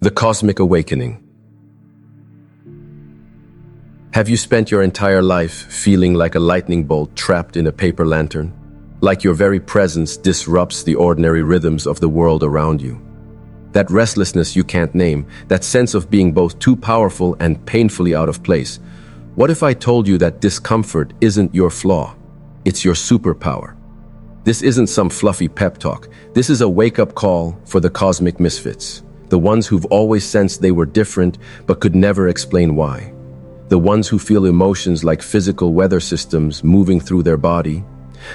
The Cosmic Awakening. Have you spent your entire life feeling like a lightning bolt trapped in a paper lantern? Like your very presence disrupts the ordinary rhythms of the world around you? That restlessness you can't name, that sense of being both too powerful and painfully out of place. What if I told you that discomfort isn't your flaw? It's your superpower. This isn't some fluffy pep talk. This is a wake-up call for the cosmic misfits. The ones who've always sensed they were different but could never explain why. The ones who feel emotions like physical weather systems moving through their body.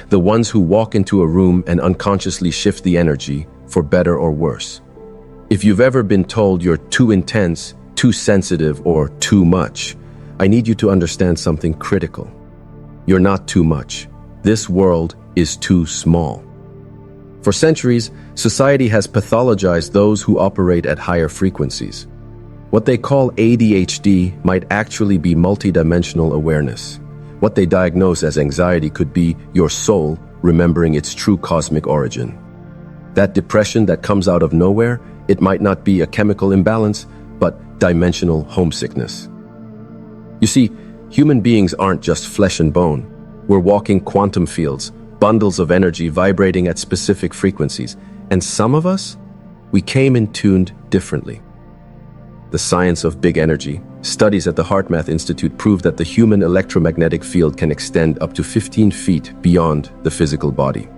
The ones who walk into a room and unconsciously shift the energy, for better or worse. If you've ever been told you're too intense, too sensitive, or too much, I need you to understand something critical. You're not too much. This world is too small. For centuries, society has pathologized those who operate at higher frequencies. What they call ADHD might actually be multidimensional awareness. What they diagnose as anxiety could be your soul remembering its true cosmic origin. That depression that comes out of nowhere, it might not be a chemical imbalance, but dimensional homesickness. You see, human beings aren't just flesh and bone. We're walking quantum fields, bundles of energy vibrating at specific frequencies. And some of us, we came in tuned differently. The science of big energy, studies at the HeartMath Institute prove that the human electromagnetic field can extend up to 15 feet beyond the physical body.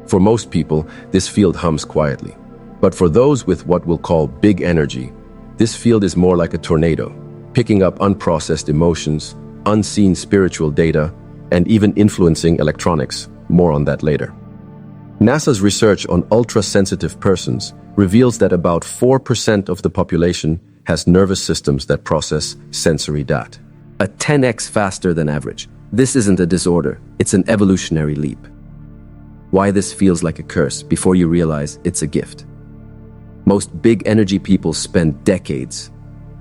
For most people, this field hums quietly. But for those with what we'll call big energy, this field is more like a tornado, picking up unprocessed emotions, unseen spiritual data, and even influencing electronics. More on that later. NASA's research on ultra-sensitive persons reveals that about 4% of the population has nervous systems that process sensory data. A 10x faster than average. This isn't a disorder, it's an evolutionary leap. Why this feels like a curse before you realize it's a gift. Most big energy people spend decades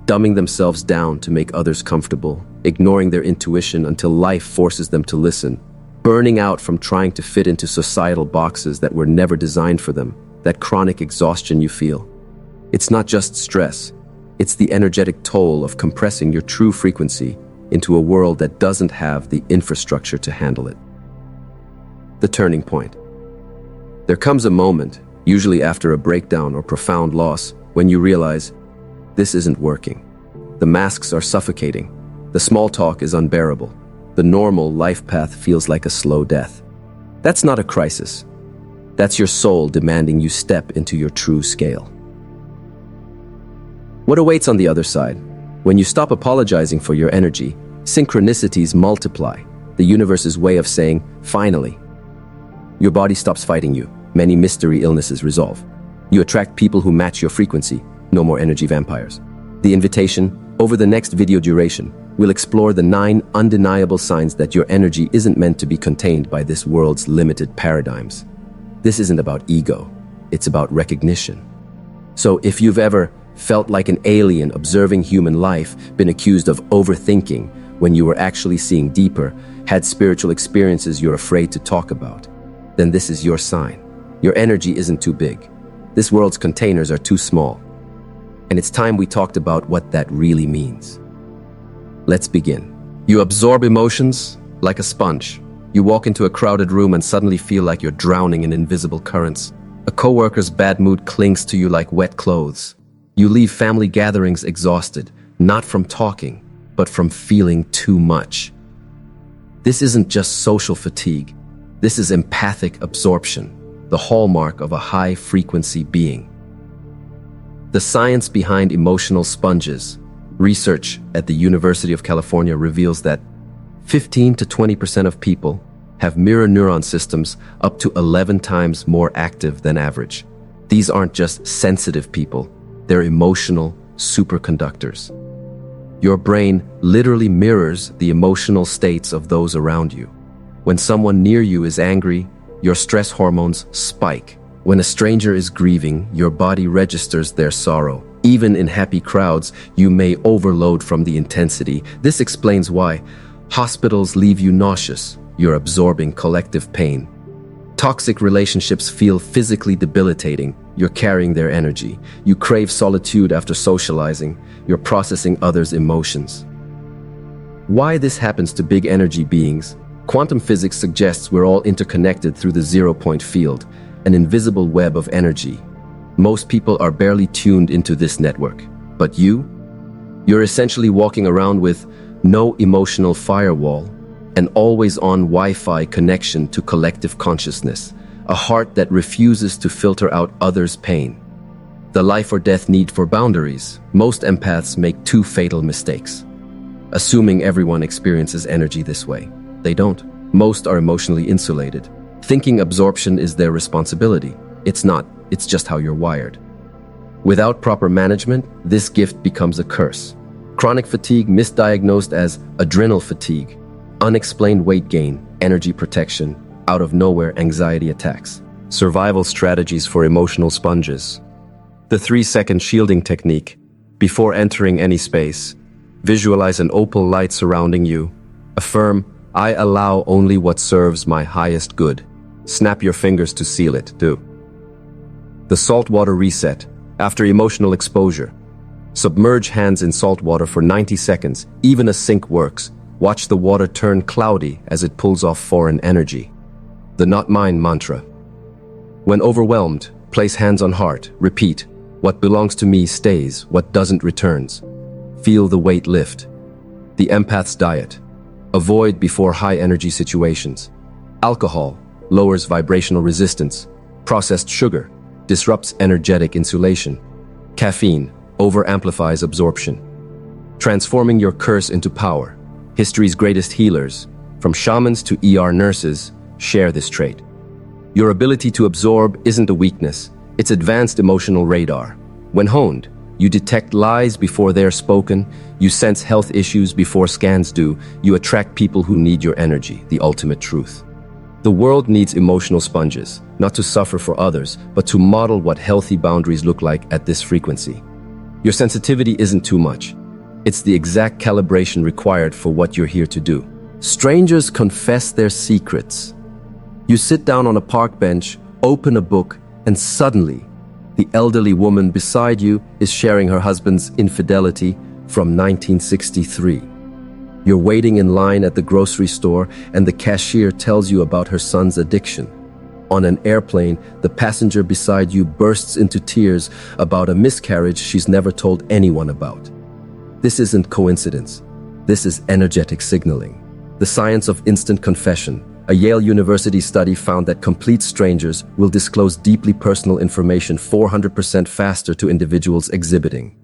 dumbing themselves down to make others comfortable, ignoring their intuition until life forces them to listen, burning out from trying to fit into societal boxes that were never designed for them, that chronic exhaustion you feel. It's not just stress, it's the energetic toll of compressing your true frequency into a world that doesn't have the infrastructure to handle it. The turning point. There comes a moment, usually after a breakdown or profound loss, when you realize, this isn't working. The masks are suffocating. The small talk is unbearable. The normal life path feels like a slow death. That's not a crisis. That's your soul demanding you step into your true scale. What awaits on the other side? When you stop apologizing for your energy, synchronicities multiply, the universe's way of saying, finally. Your body stops fighting you. Many mystery illnesses resolve. You attract people who match your frequency. No more energy vampires. The invitation, over the next video duration, we'll explore the 9 undeniable signs that your energy isn't meant to be contained by this world's limited paradigms. This isn't about ego, it's about recognition. So if you've ever felt like an alien observing human life, been accused of overthinking when you were actually seeing deeper, had spiritual experiences you're afraid to talk about, then this is your sign. Your energy isn't too big. This world's containers are too small. And it's time we talked about what that really means. Let's begin. You absorb emotions like a sponge. You walk into a crowded room and suddenly feel like you're drowning in invisible currents. A coworker's bad mood clings to you like wet clothes. You leave family gatherings exhausted, not from talking, but from feeling too much. This isn't just social fatigue. This is empathic absorption, the hallmark of a high-frequency being. The science behind emotional sponges. Research at the University of California reveals that 15 to 20% of people have mirror neuron systems up to 11 times more active than average. These aren't just sensitive people, they're emotional superconductors. Your brain literally mirrors the emotional states of those around you. When someone near you is angry, your stress hormones spike. When a stranger is grieving, your body registers their sorrow. Even in happy crowds, you may overload from the intensity. This explains why hospitals leave you nauseous. You're absorbing collective pain. Toxic relationships feel physically debilitating. you're carrying their energy. You crave solitude after socializing. You're processing others' emotions. Why this happens to big energy beings? Quantum physics suggests we're all interconnected through the zero-point field, an invisible web of energy. Most people are barely tuned into this network. But you're essentially walking around with no emotional firewall, an always-on Wi-Fi connection to collective consciousness, a heart that refuses to filter out others' pain. The life or death need for boundaries. Most empaths make two fatal mistakes. Assuming everyone experiences energy this way. They don't. Most are emotionally insulated. Thinking absorption is their responsibility. It's not. It's just how you're wired. Without proper management, this gift becomes a curse. Chronic fatigue misdiagnosed as adrenal fatigue, unexplained weight gain, energy protection, out of nowhere anxiety attacks. Survival strategies for emotional sponges. The 3-second shielding technique. Before entering any space, visualize an opal light surrounding you. Affirm, I allow only what serves my highest good. Snap your fingers to seal it, too. The saltwater reset. After emotional exposure, submerge hands in salt water for 90 seconds. Even a sink works. Watch the water turn cloudy as it pulls off foreign energy. The not mine mantra. When overwhelmed, place hands on heart. Repeat, what belongs to me stays, what doesn't returns. Feel the weight lift. The empath's diet. Avoid before high energy situations. Alcohol lowers vibrational resistance. Processed sugar disrupts energetic insulation. Caffeine over-amplifies absorption. Transforming your curse into power. History's greatest healers, from shamans to ER nurses, share this trait. Your ability to absorb isn't a weakness, it's advanced emotional radar. When honed, you detect lies before they're spoken, you sense health issues before scans do, you attract people who need your energy, the ultimate truth. The world needs emotional sponges, not to suffer for others, but to model what healthy boundaries look like at this frequency. Your sensitivity isn't too much. It's the exact calibration required for what you're here to do. Strangers confess their secrets. You sit down on a park bench, open a book, and suddenly, the elderly woman beside you is sharing her husband's infidelity from 1963. You're waiting in line at the grocery store and the cashier tells you about her son's addiction. On an airplane, the passenger beside you bursts into tears about a miscarriage she's never told anyone about. This isn't coincidence. This is energetic signaling. The science of instant confession. A Yale University study found that complete strangers will disclose deeply personal information 400% faster to individuals exhibiting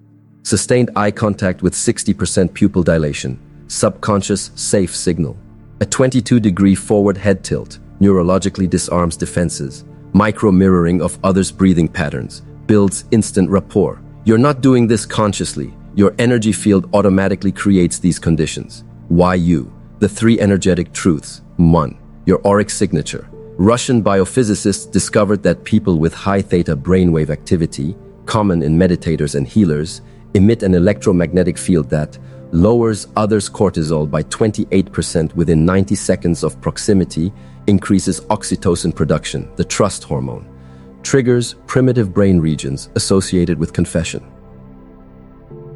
sustained eye contact with 60% pupil dilation, subconscious safe signal. A 22-degree forward head tilt neurologically disarms defenses. Micro-mirroring of others' breathing patterns builds instant rapport. You're not doing this consciously. Your energy field automatically creates these conditions. Why you? The 3 energetic truths. 1. Your auric signature. Russian biophysicists discovered that people with high theta brainwave activity, common in meditators and healers, emit an electromagnetic field that lowers others' cortisol by 28% within 90 seconds of proximity, increases oxytocin production, the trust hormone, triggers primitive brain regions associated with confession.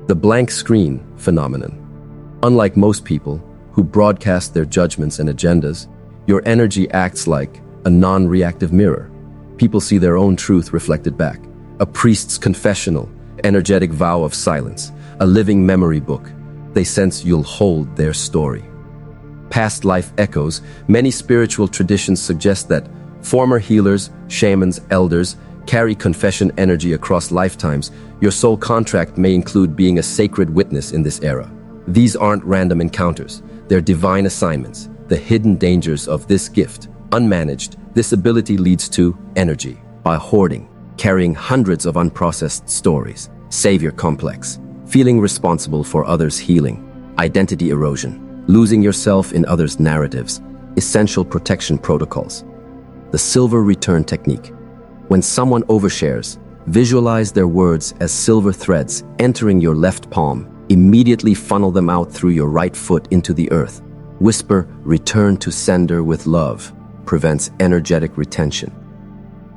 The blank screen phenomenon. Unlike most people who broadcast their judgments and agendas, your energy acts like a non-reactive mirror. People see their own truth reflected back. A priest's confessional, energetic vow of silence, a living memory book. They sense you'll hold their story. Past life echoes. Many spiritual traditions suggest that former healers, shamans, elders carry confession energy across lifetimes. Your soul contract may include being a sacred witness in this era. These aren't random encounters. They're divine assignments. The hidden dangers of this gift. Unmanaged, this ability leads to energy by hoarding, carrying hundreds of unprocessed stories, savior complex, feeling responsible for others' healing, identity erosion, losing yourself in others' narratives, essential protection protocols. The silver return technique. When someone overshares, visualize their words as silver threads entering your left palm. Immediately funnel them out through your right foot into the earth. Whisper, return to sender with love, prevents energetic retention.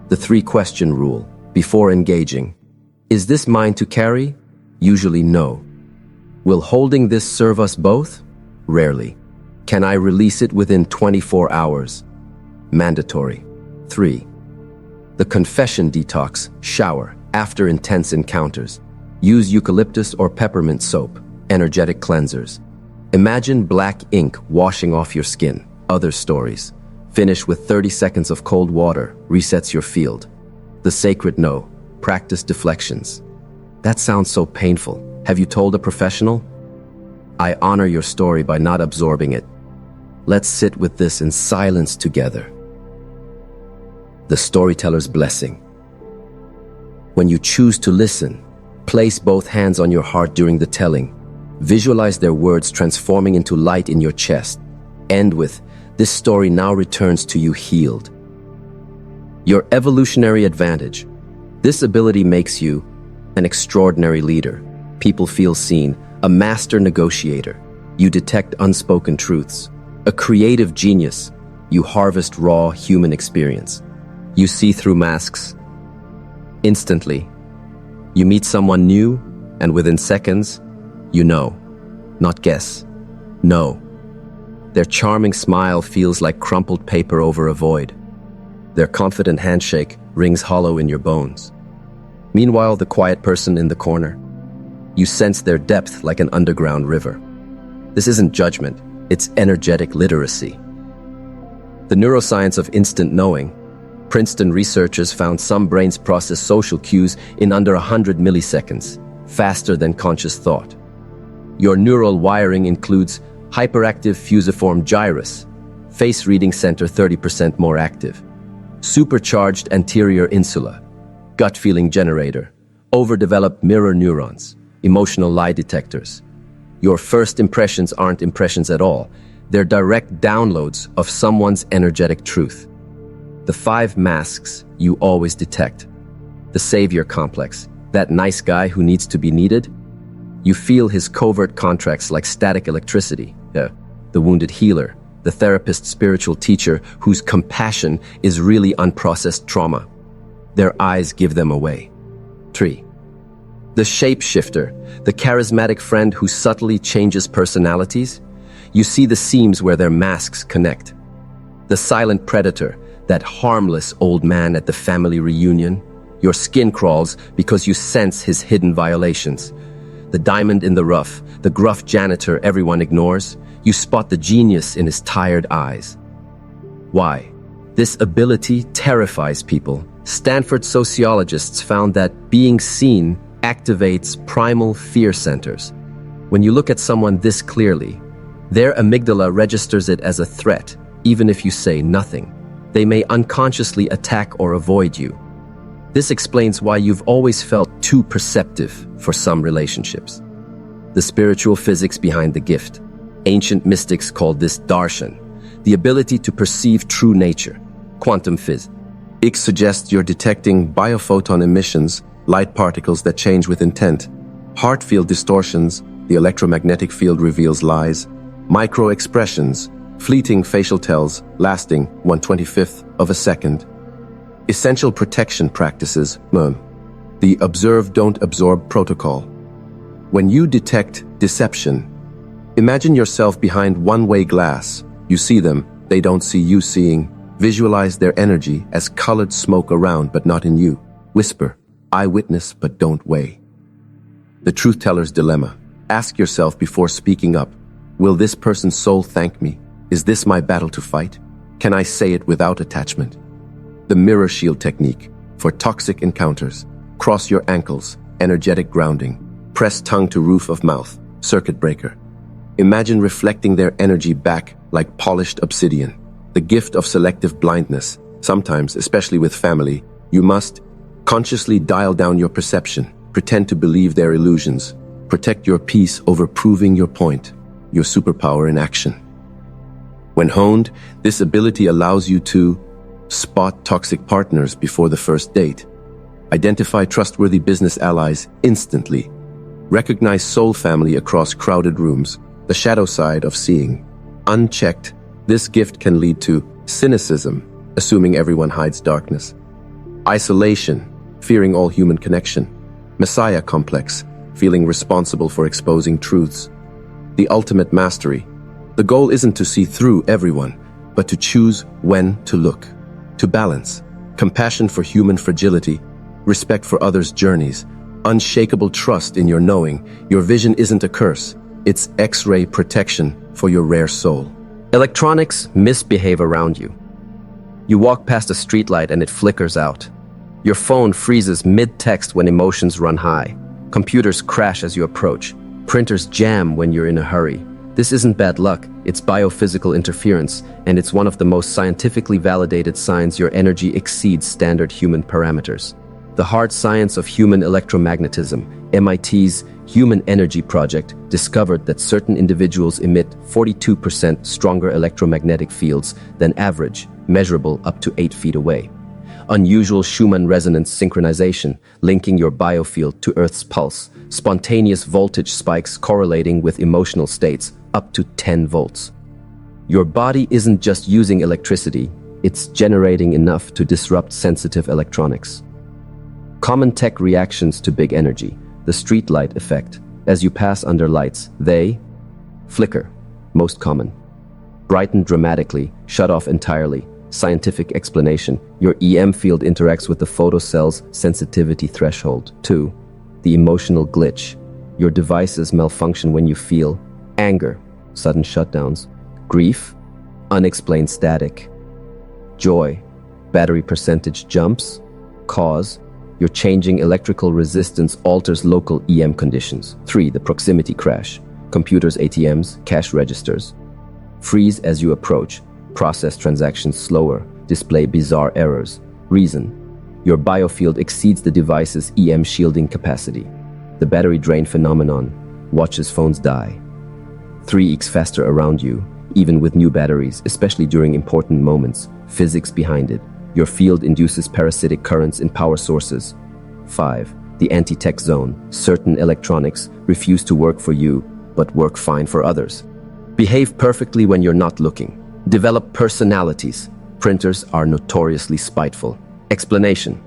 The 3-question rule. before engaging. Is this mine to carry? Usually no. Will holding this serve us both? Rarely. Can I release it within 24 hours? Mandatory. 3. The confession detox, shower, after intense encounters. Use eucalyptus or peppermint soap, energetic cleansers. Imagine black ink washing off your skin. Other stories. Finish with 30 seconds of cold water, resets your field. The sacred no, practice deflections. That sounds so painful. Have you told a professional? I honor your story by not absorbing it. Let's sit with this in silence together. The storyteller's blessing. When you choose to listen, place both hands on your heart during the telling. Visualize their words transforming into light in your chest. End with, this story now returns to you healed. Your evolutionary advantage. This ability makes you an extraordinary leader. People feel seen, a master negotiator. You detect unspoken truths. A creative genius. You harvest raw human experience. You see through masks. Instantly. You meet someone new, and within seconds, you know. Not guess. Know. Their charming smile feels like crumpled paper over a void. Their confident handshake rings hollow in your bones. Meanwhile, the quiet person in the corner. You sense their depth like an underground river. This isn't judgment, it's energetic literacy. The neuroscience of instant knowing. Princeton researchers found some brains process social cues in under 100 milliseconds, faster than conscious thought. Your neural wiring includes hyperactive fusiform gyrus, face reading center 30% more active, supercharged anterior insula, gut feeling generator, overdeveloped mirror neurons, emotional lie detectors. Your first impressions aren't impressions at all. They're direct downloads of someone's energetic truth. The 5 masks you always detect. The savior complex, that nice guy who needs to be needed. You feel his covert contracts like static electricity. The wounded healer, the therapist's spiritual teacher whose compassion is really unprocessed trauma. Their eyes give them away. 3. The shapeshifter, the charismatic friend who subtly changes personalities. You see the seams where their masks connect. The silent predator, that harmless old man at the family reunion. Your skin crawls because you sense his hidden violations. The diamond in the rough, the gruff janitor everyone ignores. You spot the genius in his tired eyes. Why? This ability terrifies people. Stanford sociologists found that being seen activates primal fear centers. When you look at someone this clearly, their amygdala registers it as a threat, even if you say nothing. They may unconsciously attack or avoid you. This explains why you've always felt too perceptive for some relationships. The spiritual physics behind the gift. Ancient mystics called this darshan, the ability to perceive true nature, quantum phys. It suggests you're detecting biophoton emissions, light particles that change with intent, heart field distortions, the electromagnetic field reveals lies, micro-expressions, fleeting facial tells lasting 1/25th of a second. Essential protection practices, the observe don't absorb protocol. When you detect deception, imagine yourself behind one-way glass. You see them, they don't see you seeing. Visualize their energy as colored smoke around but not in you. Whisper, I witness but don't weigh. The truth teller's dilemma. Ask yourself before speaking up, will this person's soul thank me? Is this my battle to fight? Can I say it without attachment? The mirror shield technique. For toxic encounters, cross your ankles, energetic grounding. Press tongue to roof of mouth, circuit breaker. Imagine reflecting their energy back like polished obsidian. The gift of selective blindness. Sometimes, especially with family, you must consciously dial down your perception, pretend to believe their illusions. Protect your peace over proving your point, your superpower in action. When honed, this ability allows you to spot toxic partners before the first date, identify trustworthy business allies instantly, recognize soul family across crowded rooms, the shadow side of seeing. Unchecked, this gift can lead to cynicism, assuming everyone hides darkness. Isolation, fearing all human connection. Messiah complex, feeling responsible for exposing truths. The ultimate mastery. The goal isn't to see through everyone, but to choose when to look. To balance. Compassion for human fragility, respect for others' journeys, unshakable trust in your knowing. Your vision isn't a curse, it's X-ray protection for your rare soul. Electronics misbehave around you. You walk past a streetlight and it flickers out. Your phone freezes mid-text when emotions run high. Computers crash as you approach. Printers jam when you're in a hurry. This isn't bad luck, it's biophysical interference, and it's one of the most scientifically validated signs your energy exceeds standard human parameters. The hard science of human electromagnetism, MIT's Human Energy Project, discovered that certain individuals emit 42% stronger electromagnetic fields than average, measurable up to 8 feet away. Unusual Schumann resonance synchronization, linking your biofield to Earth's pulse, spontaneous voltage spikes correlating with emotional states, up to 10 volts. Your body isn't just using electricity, it's generating enough to disrupt sensitive electronics. Common tech reactions to big energy, the streetlight effect. As you pass under lights, they flicker, most common. Brighten dramatically, shut off entirely. Scientific explanation, your EM field interacts with the photocell's sensitivity threshold. 2. The emotional glitch. Your devices malfunction when you feel anger, sudden shutdowns, grief, unexplained static, joy, battery percentage jumps, cause, your changing electrical resistance alters local EM conditions. 3. The proximity crash. Computers, ATMs, cash registers. Freeze as you approach. Process transactions slower. Display bizarre errors. Reason. Your biofield exceeds the device's EM shielding capacity. The battery drain phenomenon. Watches, phones die. 3x faster around you, even with new batteries, especially during important moments. Physics behind it. Your field induces parasitic currents in power sources. 5. The anti-tech zone. Certain electronics refuse to work for you, but work fine for others. Behave perfectly when you're not looking. Develop personalities. Printers are notoriously spiteful. Explanation.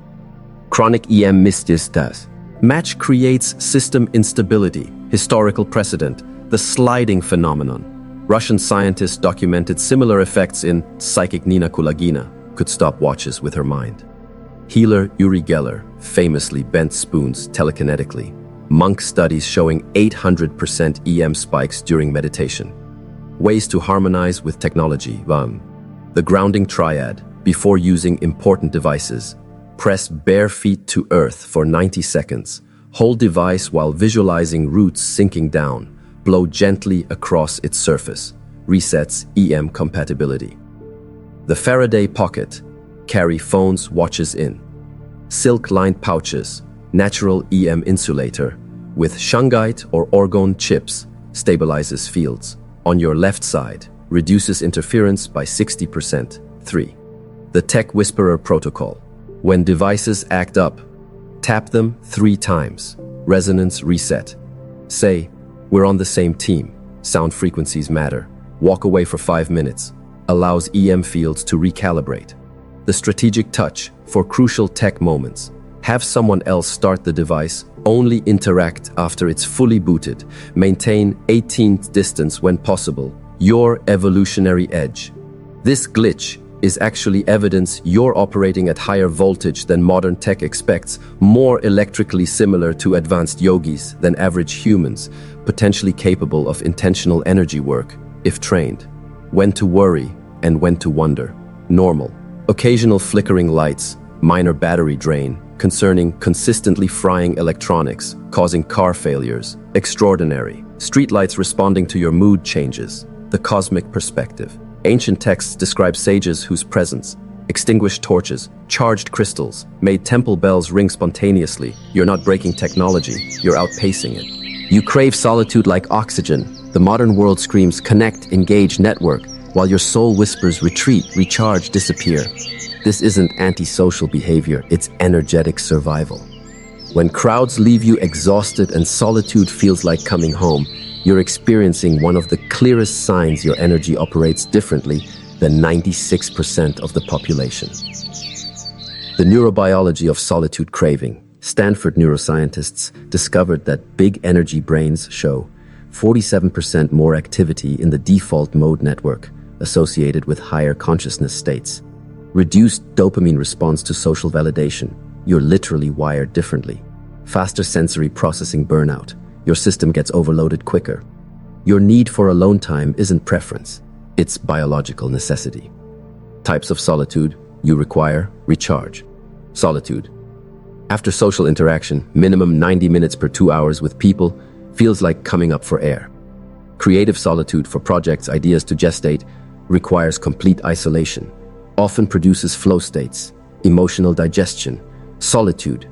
Chronic EM misfits. Match creates system instability. Historical precedent. The sliding phenomenon. Russian scientists documented similar effects in Psychic Nina Kulagina. Could stop watches with her mind. Healer Uri Geller famously bent spoons telekinetically. Monk studies showing 800% EM spikes during meditation. Ways to harmonize with technology. The grounding triad. Before using important devices, press bare feet to earth for 90 seconds. Hold device while visualizing roots sinking down. Blow gently across its surface. Resets EM compatibility. The Faraday pocket. Carry phones, watches in. Silk-lined pouches. Natural EM insulator. With shungite or orgone chips. Stabilizes fields. On your left side. Reduces interference by 60%. 3. The Tech Whisperer protocol. When devices act up, tap them 3 times. Resonance reset. Say, "We're on the same team. Sound frequencies matter." Walk away for 5 minutes. Allows EM fields to recalibrate. The strategic touch for crucial tech moments. Have someone else start the device. Only interact after it's fully booted. Maintain 18th distance when possible. Your evolutionary edge. This glitch is actually evidence you're operating at higher voltage than modern tech expects, more electrically similar to advanced yogis than average humans, potentially capable of intentional energy work, if trained. When to worry and when to wonder. Normal. Occasional flickering lights, minor battery drain, concerning consistently frying electronics, causing car failures. Extraordinary. Streetlights responding to your mood changes. The cosmic perspective. Ancient texts describe sages whose presence, extinguished torches, charged crystals, made temple bells ring spontaneously. You're not breaking technology, you're outpacing it. You crave solitude like oxygen. The modern world screams connect, engage, network, while your soul whispers retreat, recharge, disappear. This isn't antisocial behavior, it's energetic survival. When crowds leave you exhausted and solitude feels like coming home, you're experiencing one of the clearest signs your energy operates differently than 96% of the population. The neurobiology of solitude craving. Stanford neuroscientists discovered that big energy brains show 47% more activity in the default mode network associated with higher consciousness states. Reduced dopamine response to social validation. You're literally wired differently. Faster sensory processing burnout. Your system gets overloaded quicker. Your need for alone time isn't preference. It's biological necessity. Types of solitude. You require recharge. Solitude. After social interaction, minimum 90 minutes per 2 hours with people feels like coming up for air. Creative solitude for projects, ideas to gestate requires complete isolation, often produces flow states, emotional digestion. Solitude,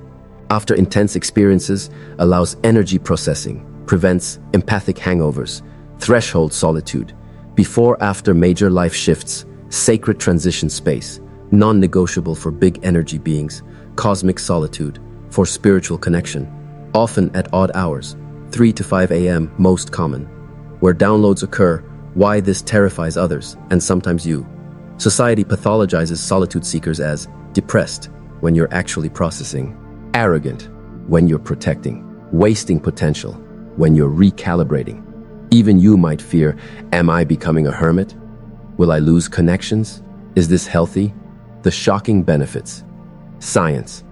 after intense experiences, allows energy processing, prevents empathic hangovers. Threshold solitude, before-after major life shifts, sacred transition space, non-negotiable for big energy beings. Cosmic solitude, for spiritual connection, often at odd hours, 3 to 5 a.m. most common, where downloads occur. Why this terrifies others, and sometimes you. Society pathologizes solitude seekers as depressed when you're actually processing, arrogant when you're protecting, wasting potential when you're recalibrating. Even you might fear, am I becoming a hermit? Will I lose connections? Is this healthy? The shocking benefits. Science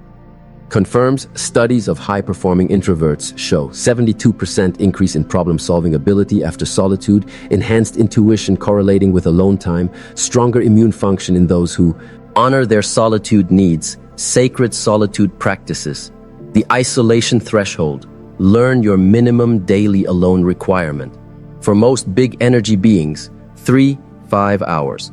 confirms. Studies of high-performing introverts show 72% increase in problem-solving ability after solitude, enhanced intuition correlating with alone time, stronger immune function in those who honor their solitude needs. Sacred solitude practices. The isolation threshold. Learn your minimum daily alone requirement. For most big energy beings, 3-5 hours.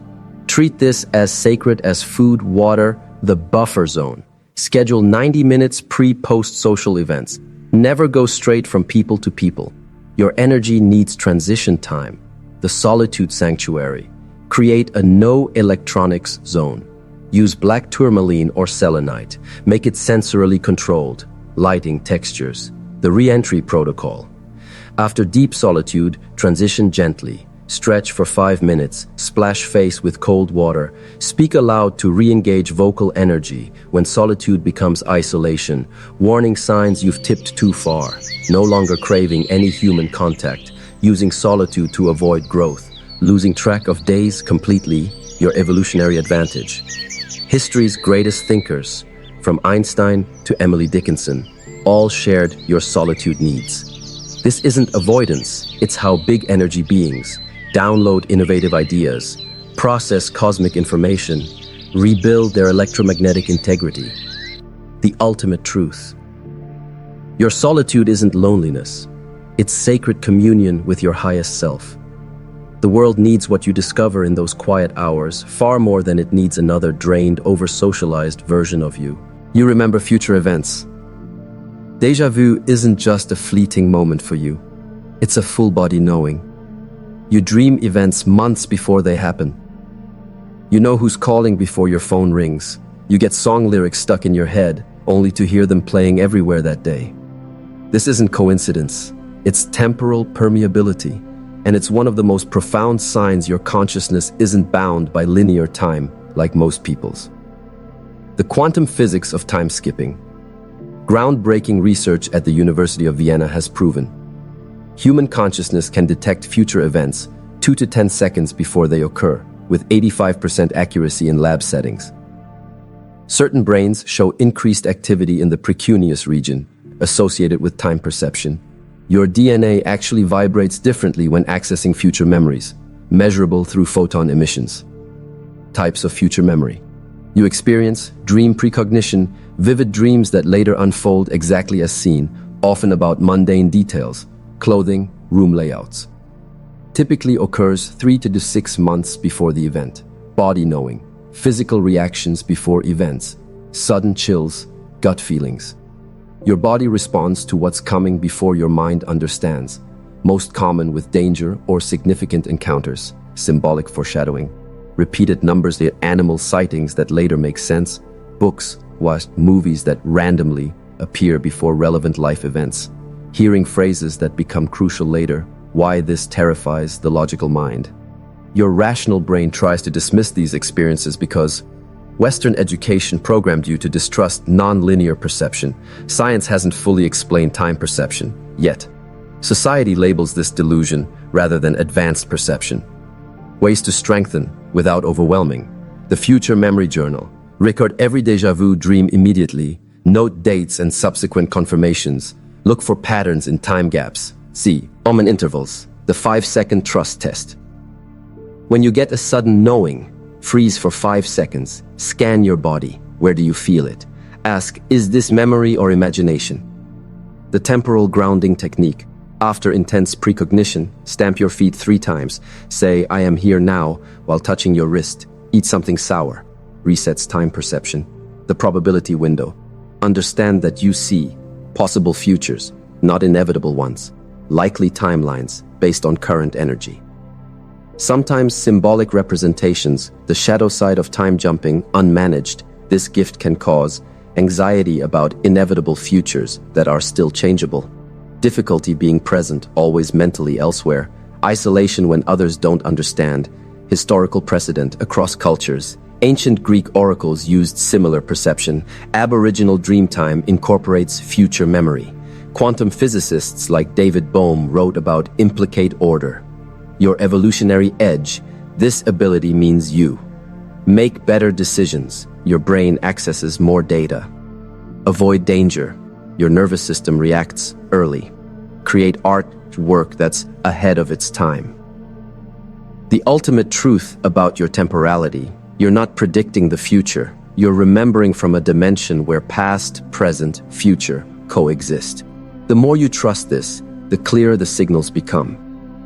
Treat this as sacred as food, water, the buffer zone. Schedule 90 minutes pre-post social events. Never go straight from people to people. Your energy needs transition time. The solitude sanctuary. Create a no electronics zone. Use black tourmaline or selenite. Make it sensorily controlled. Lighting, textures. The re-entry protocol. After deep solitude, transition gently. Stretch for 5 minutes, splash face with cold water, speak aloud to re-engage vocal energy. When solitude becomes isolation, warning signs you've tipped too far, no longer craving any human contact, using solitude to avoid growth, losing track of days completely, your evolutionary advantage. History's greatest thinkers, from Einstein to Emily Dickinson, all shared your solitude needs. This isn't avoidance, it's how big energy beings download innovative ideas, process cosmic information, rebuild their electromagnetic integrity. The ultimate truth. Your solitude isn't loneliness. It's sacred communion with your highest self. The world needs what you discover in those quiet hours far more than it needs another drained, over-socialized version of you. You remember future events. Déjà vu isn't just a fleeting moment for you. It's a full-body knowing. You dream events months before they happen. You know who's calling before your phone rings. You get song lyrics stuck in your head, only to hear them playing everywhere that day. This isn't coincidence. It's temporal permeability, and it's one of the most profound signs your consciousness isn't bound by linear time like most people's. The quantum physics of time skipping. Groundbreaking research at the University of Vienna has proven human consciousness can detect future events 2 to 10 seconds before they occur, with 85% accuracy in lab settings. Certain brains show increased activity in the precuneus region, associated with time perception. Your DNA actually vibrates differently when accessing future memories, measurable through photon emissions. Types of future memory. You experience dream precognition, vivid dreams that later unfold exactly as seen, often about mundane details. Clothing, room layouts. Typically occurs 3 to 6 months before the event. Body knowing, physical reactions before events, sudden chills, gut feelings. Your body responds to what's coming before your mind understands, most common with danger or significant encounters, symbolic foreshadowing. Repeated numbers, the animal sightings that later make sense, books, watched movies that randomly appear before relevant life events. Hearing phrases that become crucial later. Why this terrifies the logical mind. Your rational brain tries to dismiss these experiences because, Western education programmed you to distrust non-linear perception. Science hasn't fully explained time perception, yet. Society labels this delusion rather than advanced perception. Ways to strengthen without overwhelming. The Future Memory Journal. Record every déjà vu dream immediately. Note dates and subsequent confirmations. Look for patterns in time gaps. C. Omen intervals. The 5-second trust test. When you get a sudden knowing, freeze for 5 seconds. Scan your body. Where do you feel it? Ask, is this memory or imagination? The temporal grounding technique. After intense precognition, stamp your feet 3 times. Say, I am here now, while touching your wrist. Eat something sour. Resets time perception. The probability window. Understand that you see possible futures, not inevitable ones. Likely timelines based on current energy. Sometimes symbolic representations, the shadow side of time jumping, unmanaged. This gift can cause anxiety about inevitable futures that are still changeable. Difficulty being present, always mentally elsewhere. Isolation when others don't understand. Historical precedent across cultures. Ancient Greek oracles used similar perception. Aboriginal dreamtime incorporates future memory. Quantum physicists like David Bohm wrote about implicate order. Your evolutionary edge. This ability means you make better decisions. Your brain accesses more data. Avoid danger. Your nervous system reacts early. Create artwork that's ahead of its time. The ultimate truth about your temporality. You're not predicting the future. You're remembering from a dimension where past, present, future coexist. The more you trust this, the clearer the signals become.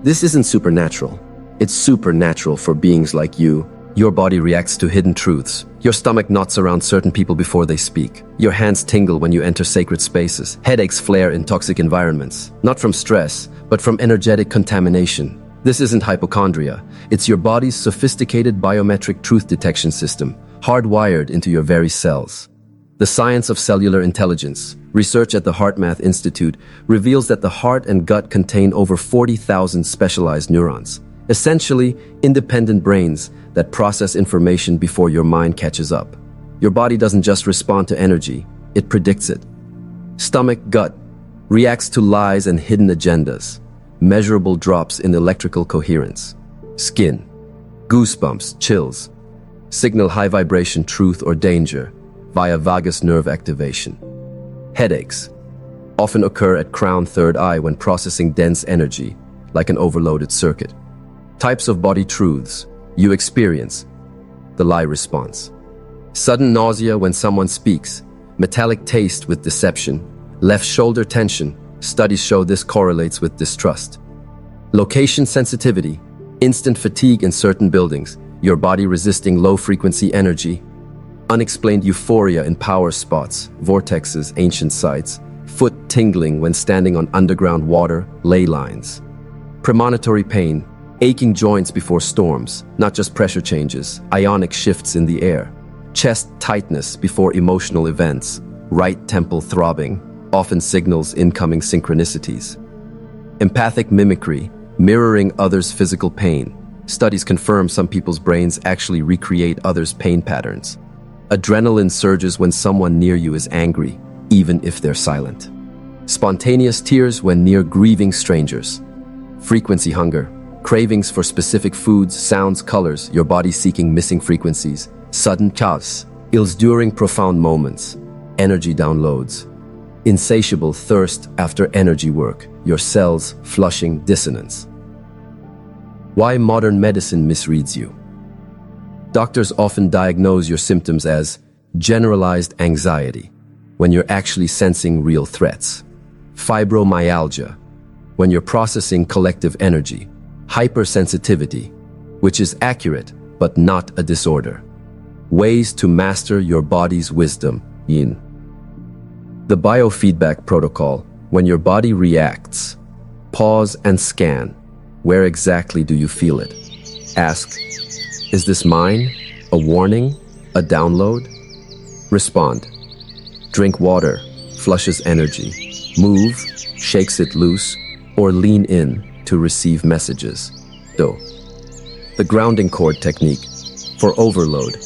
This isn't supernatural. It's supernatural for beings like you. Your body reacts to hidden truths. Your stomach knots around certain people before they speak. Your hands tingle when you enter sacred spaces. Headaches flare in toxic environments. Not from stress, but from energetic contamination. This isn't hypochondria. It's your body's sophisticated biometric truth detection system, hardwired into your very cells. The science of cellular intelligence. Research at the HeartMath Institute reveals that the heart and gut contain over 40,000 specialized neurons, essentially independent brains that process information before your mind catches up. Your body doesn't just respond to energy, it predicts it. Stomach, gut, reacts to lies and hidden agendas. Measurable drops in electrical coherence. Skin, goosebumps, chills. Signal high vibration truth or danger via vagus nerve activation. Headaches often occur at crown third eye when processing dense energy, like an overloaded circuit. Types of body truths you experience. The lie response. Sudden nausea when someone speaks. Metallic taste with deception. Left shoulder tension. Studies show this correlates with distrust. Location sensitivity. Instant fatigue in certain buildings. Your body resisting low-frequency energy. Unexplained euphoria in power spots, vortexes, ancient sites. Foot tingling when standing on underground water, ley lines. Premonitory pain. Aching joints before storms, not just pressure changes, ionic shifts in the air. Chest tightness before emotional events. Right temple throbbing, often signals incoming synchronicities. Empathic mimicry, mirroring others' physical pain. Studies confirm some people's brains actually recreate others' pain patterns. Adrenaline surges when someone near you is angry, even if they're silent. Spontaneous tears when near grieving strangers. Frequency hunger, cravings for specific foods, sounds, colors, your body seeking missing frequencies. Sudden chaos, ills during profound moments. Energy downloads. Insatiable thirst after energy work, your cells flushing dissonance. Why modern medicine misreads you. Doctors often diagnose your symptoms as generalized anxiety, when you're actually sensing real threats. Fibromyalgia, when you're processing collective energy. Hypersensitivity, which is accurate but not a disorder. Ways to master your body's wisdom. Yin. The biofeedback protocol, when your body reacts. Pause and scan. Where exactly do you feel it? Ask, is this mine? A warning? A download? Respond. Drink water, flushes energy. Move, shakes it loose, or lean in to receive messages. Do. The grounding cord technique. For overload,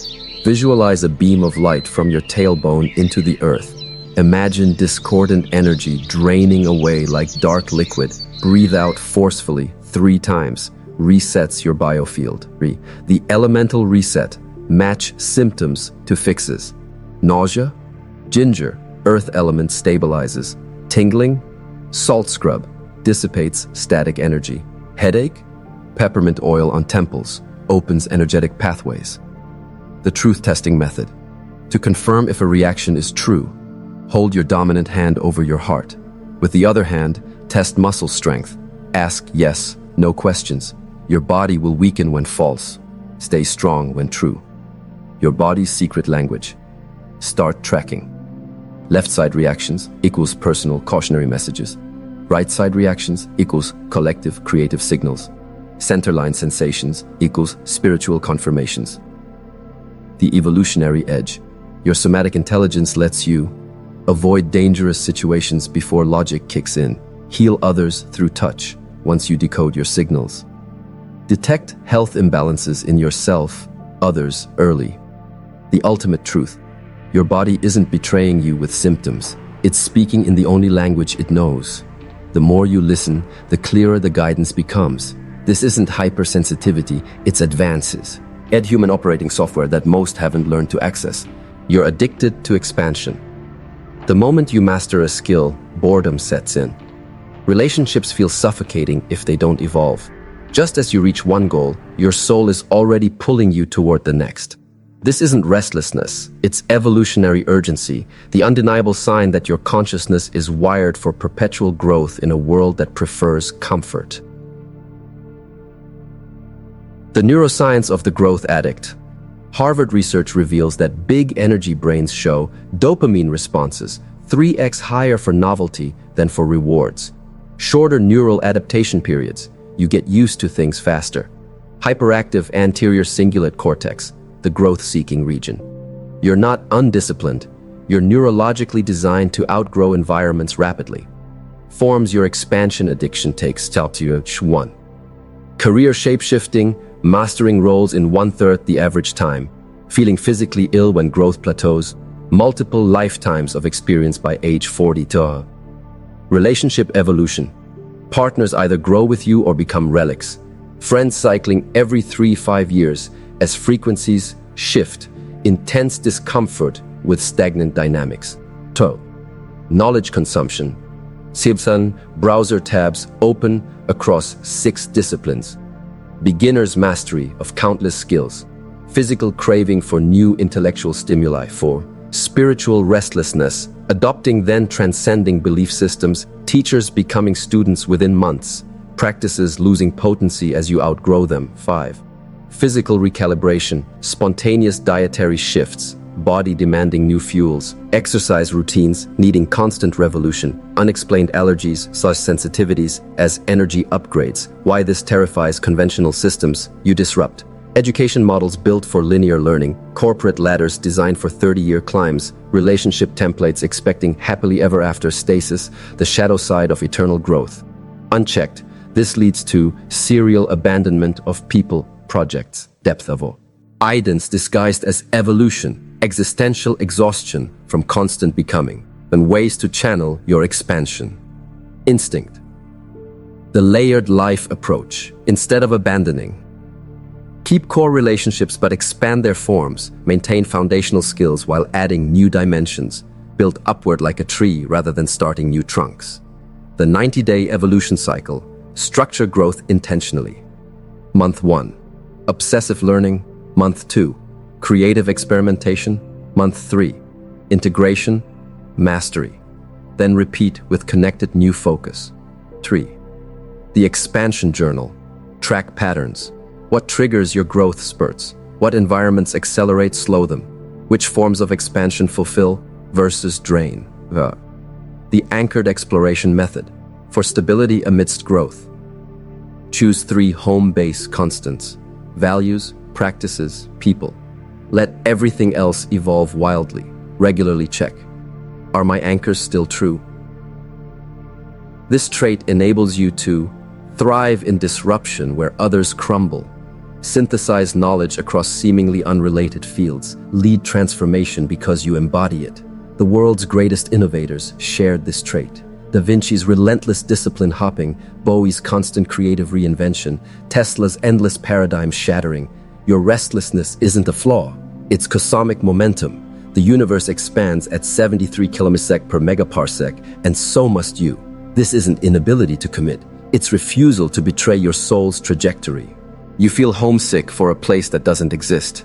Visualize a beam of light from your tailbone into the earth. Imagine discordant energy draining away like dark liquid. Breathe out forcefully 3 times. Resets your biofield. The elemental reset. Match symptoms to fixes. Nausea? Ginger, earth element stabilizes. Tingling? Salt scrub, dissipates static energy. Headache? Peppermint oil on temples, opens energetic pathways. The truth testing method. To confirm if a reaction is true, hold your dominant hand over your heart. With the other hand, test muscle strength. Ask yes, no questions. Your body will weaken when false. Stay strong when true. Your body's secret language. Start tracking. Left side reactions equals personal cautionary messages. Right side reactions equals collective creative signals. Centerline sensations equals spiritual confirmations. The evolutionary edge. Your somatic intelligence lets you avoid dangerous situations before logic kicks in. Heal others through touch once you decode your signals. Detect health imbalances in yourself, others early. The ultimate truth. Your body isn't betraying you with symptoms. It's speaking in the only language it knows. The more you listen, the clearer the guidance becomes. This isn't hypersensitivity, it's advances. Human operating software that most haven't learned to access. You're addicted to expansion. The moment you master a skill, boredom sets in. Relationships feel suffocating if they don't evolve. Just as you reach one goal, your soul is already pulling you toward the next. This isn't restlessness, it's evolutionary urgency, the undeniable sign that your consciousness is wired for perpetual growth in a world that prefers comfort. The neuroscience of the growth addict. Harvard research reveals that big energy brains show dopamine responses 3x higher for novelty than for rewards. Shorter neural adaptation periods. You get used to things faster. Hyperactive anterior cingulate cortex, the growth-seeking region. You're not undisciplined. You're neurologically designed to outgrow environments rapidly. Forms your expansion addiction takes to 1. Career shape-shifting, mastering roles in 1/3 the average time. Feeling physically ill when growth plateaus. Multiple lifetimes of experience by age 40 to. Relationship evolution. Partners either grow with you or become relics. Friends cycling every 3-5 years as frequencies shift. Intense discomfort with stagnant dynamics. 2. Knowledge consumption. Sibsan browser tabs open across 6 disciplines. Beginner's mastery of countless skills. Physical craving for new intellectual stimuli. 4. Spiritual restlessness. Adopting then transcending belief systems. Teachers becoming students within months. Practices losing potency as you outgrow them. 5. Physical recalibration. Spontaneous dietary shifts. Body demanding new fuels. Exercise routines needing constant revolution. Unexplained allergies, such sensitivities as energy upgrades. Why this terrifies conventional systems you disrupt. Education models built for linear learning. Corporate ladders designed for 30-year climbs. Relationship templates expecting happily ever after stasis. The shadow side of eternal growth. Unchecked, this leads to serial abandonment of people, projects, depth of idence disguised as evolution. Existential exhaustion from constant becoming, and ways to channel your expansion. Instinct. The layered life approach. Instead of abandoning, keep core relationships but expand their forms. Maintain foundational skills while adding new dimensions. Build upward like a tree rather than starting new trunks. The 90-day evolution cycle. Structure growth intentionally. Month 1. Obsessive learning. Month 2. Creative experimentation. Month 3. Integration, mastery. Then repeat with connected new focus. 3. The expansion journal. Track patterns. What triggers your growth spurts? What environments accelerate, slow them? Which forms of expansion fulfill versus drain? The anchored exploration method. For stability amidst growth. Choose 3 home base constants. Values, practices, people. Let everything else evolve wildly. Regularly check. Are my anchors still true? This trait enables you to thrive in disruption where others crumble. synthesize knowledge across seemingly unrelated fields, lead transformation because you embody it. The world's greatest innovators shared this trait. Da Vinci's relentless discipline hopping, Bowie's constant creative reinvention, Tesla's endless paradigm shattering. Your restlessness isn't a flaw, it's cosmic momentum. The universe expands at 73 kilometres per megaparsec, and so must you. This isn't inability to commit, it's refusal to betray your soul's trajectory. You feel homesick for a place that doesn't exist.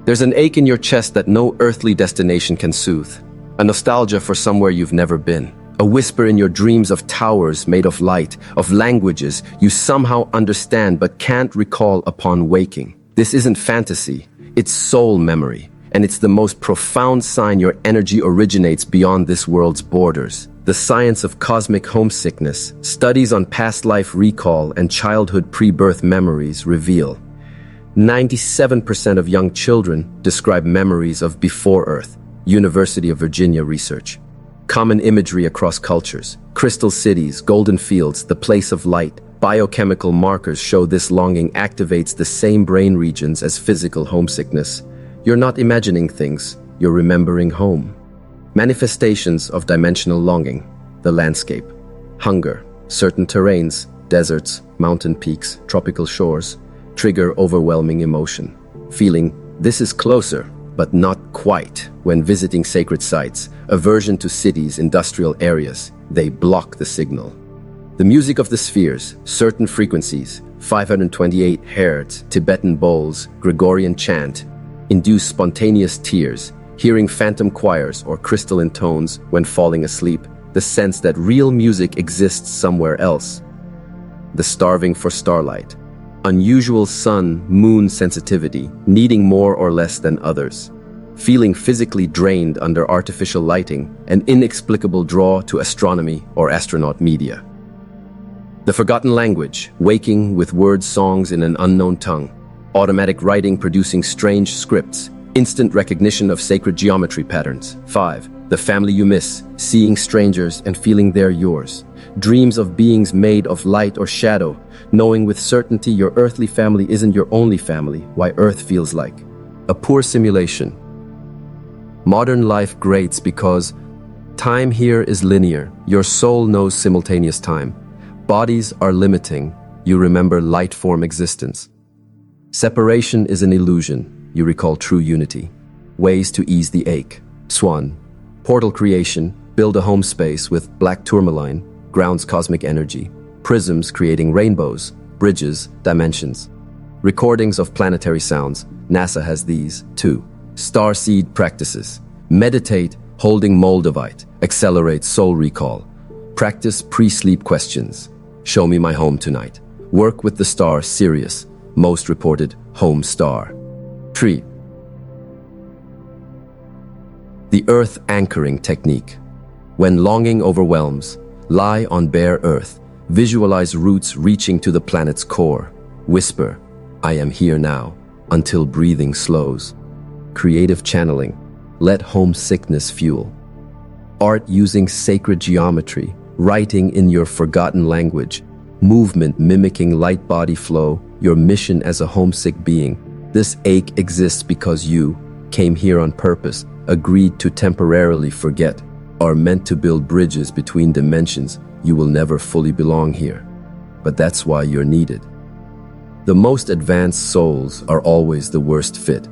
There's an ache in your chest that no earthly destination can soothe. A nostalgia for somewhere you've never been. A whisper in your dreams of towers made of light, of languages you somehow understand but can't recall upon waking. This isn't fantasy, it's soul memory, and it's the most profound sign your energy originates beyond this world's borders. The science of cosmic homesickness, studies on past life recall and childhood pre-birth memories reveal 97% of young children describe memories of before Earth. University of Virginia research. Common imagery across cultures. Crystal cities, golden fields, the place of light. Biochemical markers show this longing activates the same brain regions as physical homesickness. You're not imagining things, you're remembering home. Manifestations of dimensional longing. The landscape. Hunger. Certain terrains, deserts, mountain peaks, tropical shores, trigger overwhelming emotion. Feeling, this is closer, but not quite. When visiting sacred sites, aversion to cities, industrial areas, they block the signal. The music of the spheres, certain frequencies, 528 Hz, Tibetan bowls, Gregorian chant, induce spontaneous tears, hearing phantom choirs or crystalline tones when falling asleep, the sense that real music exists somewhere else. The starving for starlight, unusual sun-moon sensitivity, needing more or less than others. Feeling physically drained under artificial lighting, an inexplicable draw to astronomy or astronaut media. The forgotten language, waking with word songs in an unknown tongue. Automatic writing producing strange scripts, instant recognition of sacred geometry patterns. 5. The family you miss, seeing strangers and feeling they're yours. Dreams of beings made of light or shadow, knowing with certainty your earthly family isn't your only family, why Earth feels like a poor simulation. Modern life grates because time here is linear. Your soul knows simultaneous time. Bodies are limiting. You remember light form existence. Separation is an illusion. You recall true unity. Ways to ease the ache. Swan. Portal creation. Build a home space with black tourmaline. Grounds cosmic energy. Prisms creating rainbows. Bridges, dimensions. Recordings of planetary sounds. NASA has these, too. Starseed practices. Meditate, holding Moldavite. Accelerate soul recall. Practice pre-sleep questions. Show me my home tonight. Work with the star Sirius. Most reported home star. 3. The earth anchoring technique. When longing overwhelms, lie on bare earth. Visualize roots reaching to the planet's core. Whisper, I am here now, until breathing slows. Creative channeling. Let homesickness fuel. Art using sacred geometry. Writing in your forgotten language. Movement mimicking light body flow. Your mission as a homesick being. This ache exists because you came here on purpose, agreed to temporarily forget, are meant to build bridges between dimensions. You will never fully belong here. But that's why you're needed. The most advanced souls are always the worst fit.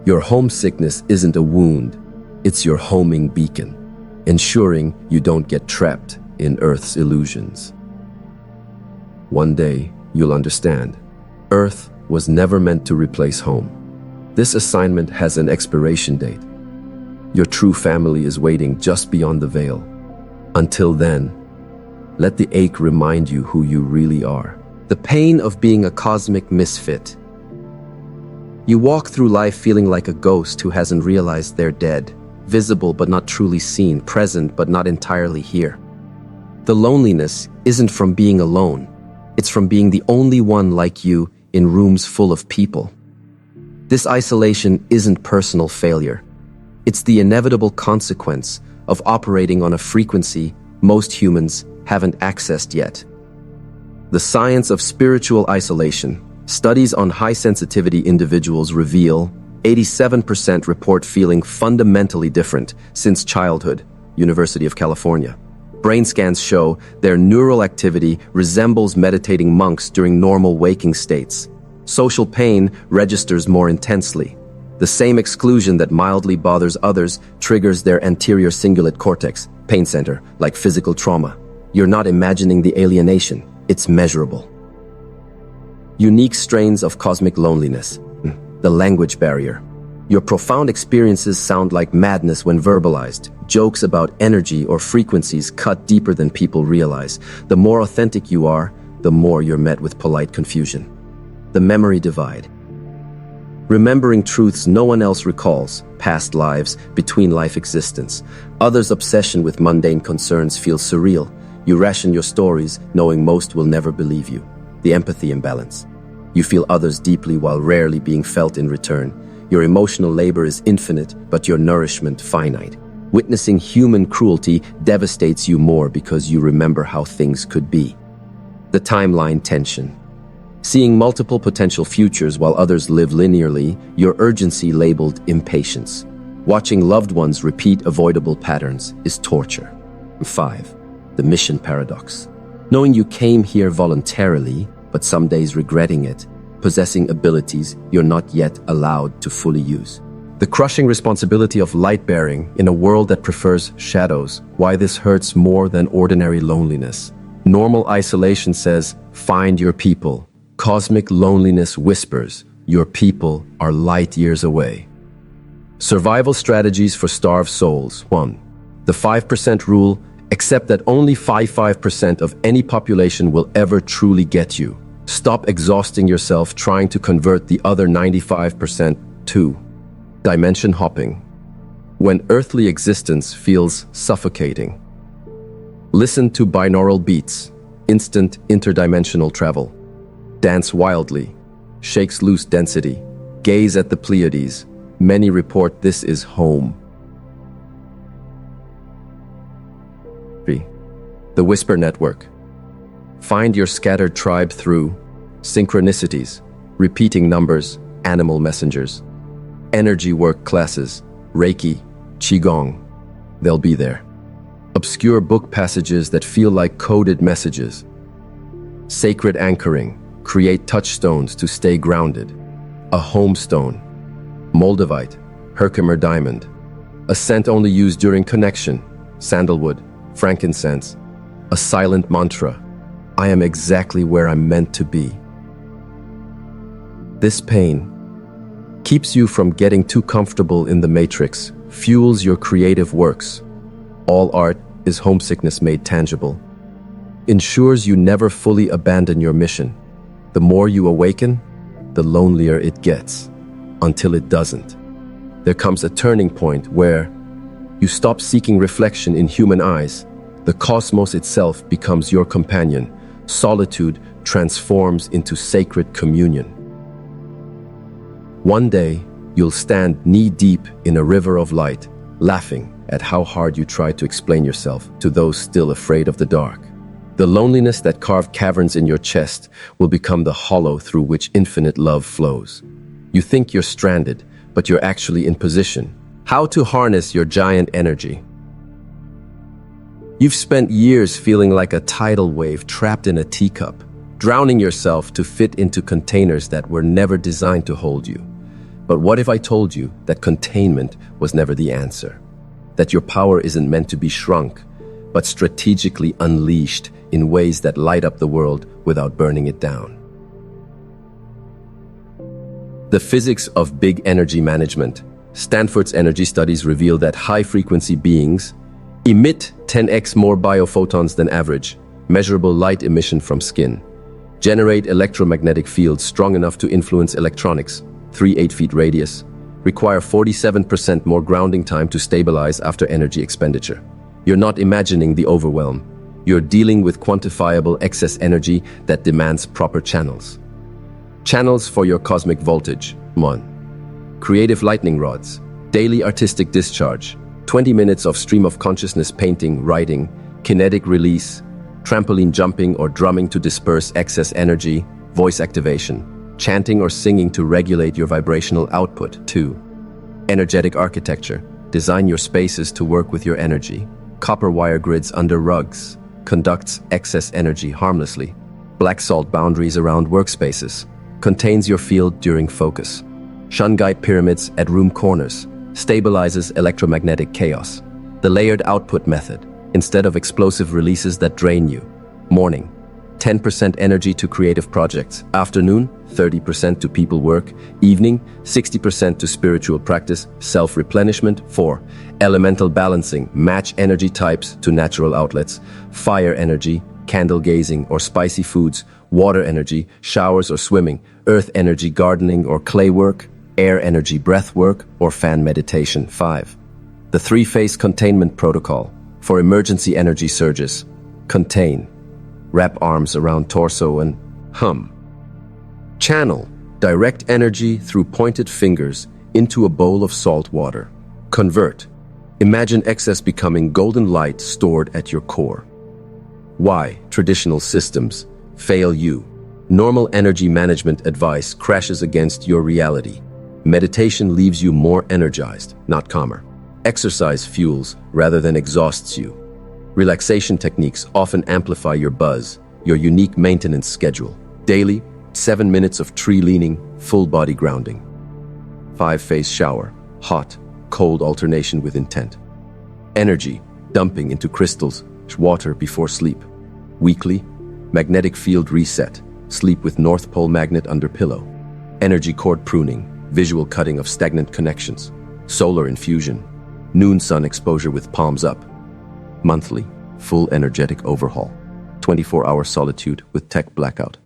Your homesickness isn't a wound, it's your homing beacon, ensuring you don't get trapped in Earth's illusions. One day, you'll understand. Earth was never meant to replace home. This assignment has an expiration date. Your true family is waiting just beyond the veil. Until then, let the ache remind you who you really are. The pain of being a cosmic misfit. You walk through life feeling like a ghost who hasn't realized they're dead, visible but not truly seen, present but not entirely here. The loneliness isn't from being alone. It's from being the only one like you in rooms full of people. This isolation isn't personal failure. It's the inevitable consequence of operating on a frequency most humans haven't accessed yet. The science of spiritual isolation, Studies on high-sensitivity individuals reveal 87% report feeling fundamentally different since childhood, University of California. Brain scans show their neural activity resembles meditating monks during normal waking states. Social pain registers more intensely. The same exclusion that mildly bothers others triggers their anterior cingulate cortex, pain center, like physical trauma. You're not imagining the alienation, it's measurable. Unique strains of cosmic loneliness. The language barrier. Your profound experiences sound like madness when verbalized. Jokes about energy or frequencies cut deeper than people realize. The more authentic you are, the more you're met with polite confusion. The memory divide. Remembering truths no one else recalls, past lives, between life existence. Others' obsession with mundane concerns feels surreal. You ration your stories, knowing most will never believe you. The empathy imbalance. You feel others deeply while rarely being felt in return. Your emotional labor is infinite, but your nourishment finite. Witnessing human cruelty devastates you more because you remember how things could be. The timeline tension. Seeing multiple potential futures while others live linearly, your urgency labeled impatience. Watching loved ones repeat avoidable patterns is torture. 5. The mission paradox. Knowing you came here voluntarily, but some days regretting it, possessing abilities you're not yet allowed to fully use. The crushing responsibility of light-bearing in a world that prefers shadows. Why this hurts more than ordinary loneliness. Normal isolation says, find your people. Cosmic loneliness whispers, your people are light years away. Survival strategies for starved souls. 1. The 5% rule, accept that only 5% of any population will ever truly get you. Stop exhausting yourself trying to convert the other 95%. 2. Dimension hopping. When earthly existence feels suffocating. Listen to binaural beats, instant interdimensional travel. Dance wildly, shakes loose density, gaze at the Pleiades. Many report this is home. 3. The Whisper Network. Find your scattered tribe through synchronicities, repeating numbers, animal messengers, energy work classes, Reiki, Qigong. They'll be there. Obscure book passages that feel like coded messages. Sacred anchoring. Create touchstones to stay grounded. A home stone. Moldavite, Herkimer diamond. A scent only used during connection. Sandalwood, frankincense. A silent mantra. I am exactly where I'm meant to be. This pain keeps you from getting too comfortable in the matrix, fuels your creative works. All art is homesickness made tangible. Ensures you never fully abandon your mission. The more you awaken, the lonelier it gets, until it doesn't. There comes a turning point where you stop seeking reflection in human eyes. The cosmos itself becomes your companion. Solitude transforms into sacred communion. One day, you'll stand knee-deep in a river of light, laughing at how hard you tried to explain yourself to those still afraid of the dark. The loneliness that carved caverns in your chest will become the hollow through which infinite love flows. You think you're stranded, but you're actually in position. How to harness your giant energy. You've spent years feeling like a tidal wave trapped in a teacup, drowning yourself to fit into containers that were never designed to hold you. But what if I told you that containment was never the answer? That your power isn't meant to be shrunk, but strategically unleashed in ways that light up the world without burning it down. The physics of big energy management. Stanford's energy studies reveal that high-frequency beings emit 10x more biophotons than average, measurable light emission from skin, generate electromagnetic fields strong enough to influence electronics, 3-8 feet radius, require 47% more grounding time to stabilize after energy expenditure. You're not imagining the overwhelm. You're dealing with quantifiable excess energy that demands proper channels. Channels for your cosmic voltage. 1. Creative lightning rods. Daily artistic discharge. 20 minutes of stream of consciousness painting, writing, kinetic release, trampoline jumping or drumming to disperse excess energy, voice activation. chanting or singing to regulate your vibrational output. 2. Energetic architecture. Design your spaces to work with your energy. Copper wire grids under rugs. Conducts excess energy harmlessly. Black salt boundaries around workspaces. Contains your field during focus. Shungite pyramids at room corners. Stabilizes electromagnetic chaos. The layered output method. Instead of explosive releases that drain you. Morning. 10% energy to creative projects. Afternoon, 30% to people work. Evening, 60% to spiritual practice, self-replenishment. 4. Elemental balancing. Match energy types to natural outlets. Fire energy, candle gazing or spicy foods. Water energy, showers or swimming. Earth energy, gardening or clay work. Air energy, breath work or fan meditation. 5. The 3-phase containment protocol. For emergency energy surges. Contain. Wrap arms around torso and hum. Channel. Direct energy through pointed fingers into a bowl of salt water. Convert. Imagine excess becoming golden light stored at your core. Why traditional systems fail you? Normal energy management advice crashes against your reality. Meditation leaves you more energized, not calmer. Exercise fuels rather than exhausts you. Relaxation techniques often amplify your buzz, your unique maintenance schedule. Daily, 7 minutes of tree leaning, full body grounding. 5-phase shower, hot, cold alternation with intent. Energy, dumping into crystals, water before sleep. Weekly, magnetic field reset, sleep with North Pole magnet under pillow. Energy cord pruning, visual cutting of stagnant connections. Solar infusion, noon sun exposure with palms up. Monthly, full energetic overhaul. 24-hour solitude with tech blackout.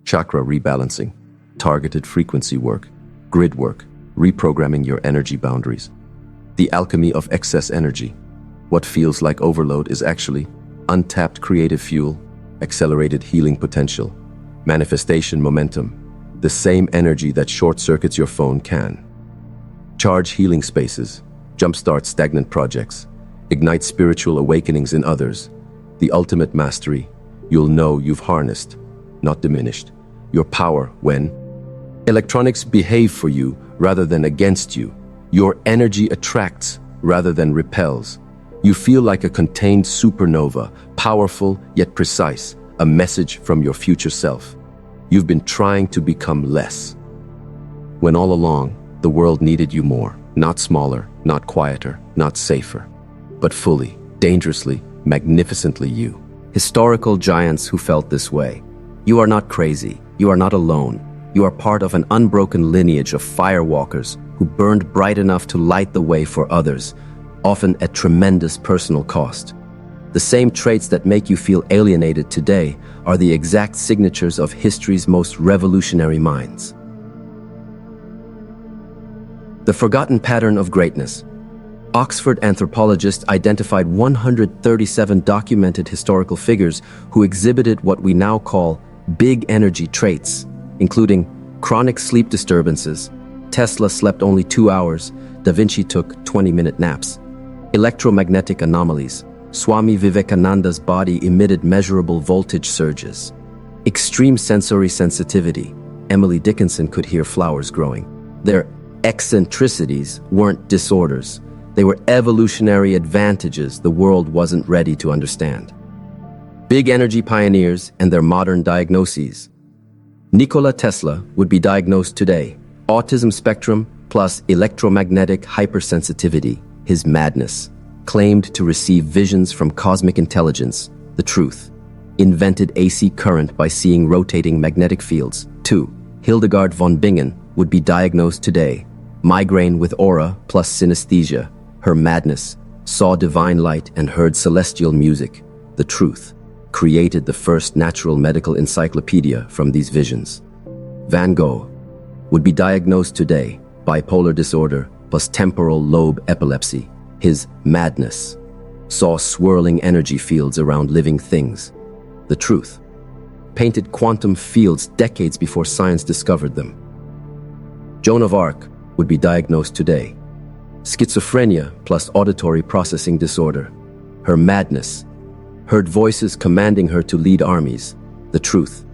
Chakra rebalancing, targeted frequency work, grid work, reprogramming your energy boundaries. The alchemy of excess energy. What feels like overload is actually untapped creative fuel, accelerated healing potential, manifestation momentum, the same energy that short-circuits your phone can. Charge healing spaces, jumpstart stagnant projects, ignite spiritual awakenings in others. The ultimate mastery. You'll know you've harnessed, not diminished, your power when electronics behave for you rather than against you. Your energy attracts rather than repels. You feel like a contained supernova, powerful yet precise, a message from your future self. You've been trying to become less, when all along the world needed you more, not smaller, not quieter, not safer, but fully, dangerously, magnificently you. Historical giants who felt this way. You are not crazy. You are not alone. You are part of an unbroken lineage of firewalkers who burned bright enough to light the way for others, often at tremendous personal cost. The same traits that make you feel alienated today are the exact signatures of history's most revolutionary minds. The forgotten pattern of greatness. Oxford anthropologists identified 137 documented historical figures who exhibited what we now call big energy traits, including chronic sleep disturbances. Tesla slept only 2 hours. Da Vinci took 20-minute naps. Electromagnetic anomalies. Swami Vivekananda's body emitted measurable voltage surges. Extreme sensory sensitivity. Emily Dickinson could hear flowers growing. Their eccentricities weren't disorders. They were evolutionary advantages the world wasn't ready to understand. Big energy pioneers and their modern diagnoses. Nikola Tesla would be diagnosed today. Autism spectrum plus electromagnetic hypersensitivity, his madness. Claimed to receive visions from cosmic intelligence, the truth. Invented AC current by seeing rotating magnetic fields. 2. Hildegard von Bingen would be diagnosed today. Migraine with aura plus synesthesia, her madness. Saw divine light and heard celestial music, the truth. Created the first natural medical encyclopedia from these visions. Van Gogh would be diagnosed today. Bipolar disorder plus temporal lobe epilepsy, his madness. Saw swirling energy fields around living things, the truth. Painted quantum fields decades before science discovered them. Joan of Arc would be diagnosed today. Schizophrenia plus auditory processing disorder, her madness. Heard voices commanding her to lead armies, the truth.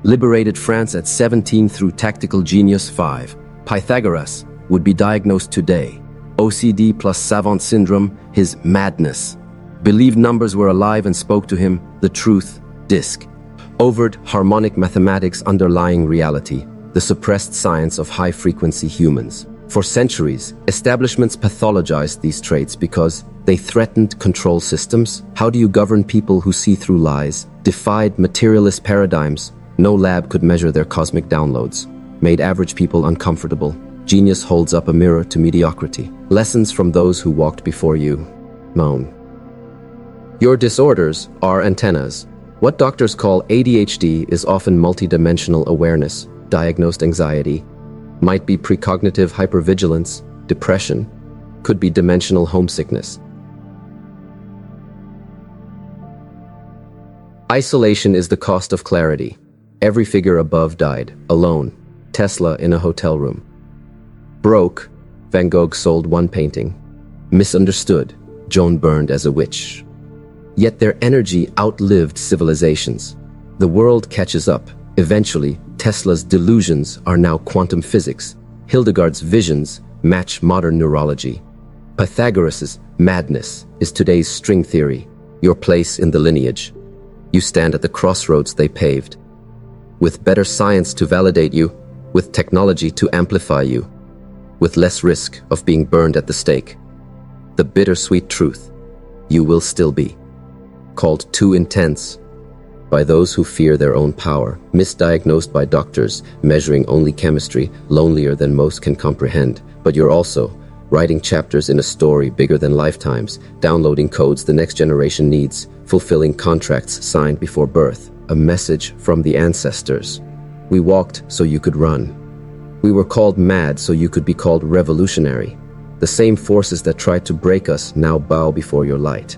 Liberated France at 17 through tactical genius 5. Pythagoras would be diagnosed today. OCD plus savant syndrome, his madness. Believed numbers were alive and spoke to him, the truth, disc. Overt harmonic mathematics underlying reality, the suppressed science of high-frequency humans. For centuries, establishments pathologized these traits because they threatened control systems. How do you govern people who see through lies, defied materialist paradigms? No lab could measure their cosmic downloads, made average people uncomfortable. Genius holds up a mirror to mediocrity. Lessons from those who walked before you. Moan. Your disorders are antennas. What doctors call ADHD is often multidimensional awareness, diagnosed anxiety, might be precognitive hypervigilance, depression, could be dimensional homesickness. Isolation is the cost of clarity. Every figure above died, alone, Tesla in a hotel room. Broke, Van Gogh sold one painting. Misunderstood, Joan burned as a witch. Yet their energy outlived civilizations. The world catches up. Eventually, Tesla's delusions are now quantum physics. Hildegard's visions match modern neurology. Pythagoras' madness is today's string theory, your place in the lineage. You stand at the crossroads they paved. With better science to validate you, with technology to amplify you, with less risk of being burned at the stake. The bittersweet truth, you will still be. Called too intense by those who fear their own power, misdiagnosed by doctors, measuring only chemistry, lonelier than most can comprehend. But you're also writing chapters in a story bigger than lifetimes, downloading codes the next generation needs, fulfilling contracts signed before birth, a message from the ancestors. We walked so you could run. We were called mad so you could be called revolutionary. The same forces that tried to break us now bow before your light.